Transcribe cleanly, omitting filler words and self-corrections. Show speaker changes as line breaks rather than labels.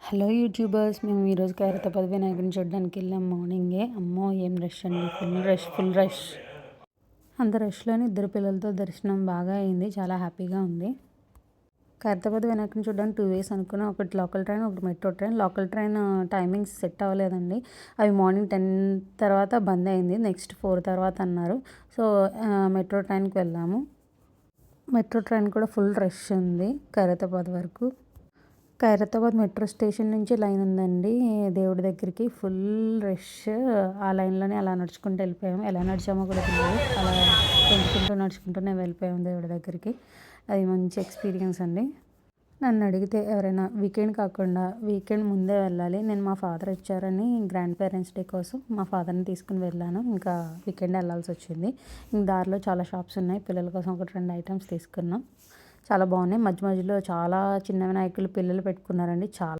Hello YouTubers, మేము ఈరోజు ఖైరతాబాద్ వినాయకుడిని చూడడానికి వెళ్ళాం మార్నింగే. అమ్మో ఏం రష్ అండి, ఫుల్ రష్. అంత రష్లోని ఇద్దరు పిల్లలతో దర్శనం బాగా అయింది, చాలా హ్యాపీగా ఉంది. ఖైరతాబాద్ వినాయకుడిని చూడడానికి 2 వేస్ అనుకున్నాం. ఒకటి లోకల్ ట్రైన్, ఒకటి metro train. Local train timings set అవ్వలేదండి, అవి మార్నింగ్ 10 తర్వాత బంద్ అయింది, నెక్స్ట్ 4 తర్వాత అన్నారు. సో మెట్రో ట్రైన్కి వెళ్ళాము. మెట్రో ట్రైన్ కూడా ఫుల్ రష్ ఉంది ఖైరతాబాద్ వరకు. ఖైరతాబాద్ మెట్రో స్టేషన్ నుంచి లైన్ ఉందండి దేవుడి దగ్గరికి, ఫుల్ రష్. ఆ లైన్లోనే అలా నడుచుకుంటూ వెళ్ళిపోయాము. ఎలా నడిచామో కూడా తెలియదు, అలా నడుచుకుంటూనే వెళ్ళిపోయాము దేవుడి దగ్గరికి. అది మంచి ఎక్స్పీరియన్స్ అండి. నన్ను అడిగితే ఎవరైనా వీకెండ్ కాకుండా వీకెండ్ ముందే వెళ్ళాలి. నేను మా ఫాదర్ వచ్చారని గ్రాండ్ పేరెంట్స్ డే కోసం మా ఫాదర్ని తీసుకుని వెళ్ళాను. ఇంకా వీకెండ్ వెళ్ళాల్సి వచ్చింది. ఇంక దారిలో చాలా షాప్స్ ఉన్నాయి, పిల్లల కోసం ఒకటి 2 ఐటమ్స్ తీసుకున్నాం. చాలా బాగున్నాయి. మధ్య మధ్యలో చాలా చిన్న వినాయకులు పిల్లలు పెట్టుకున్నారండి. చాలా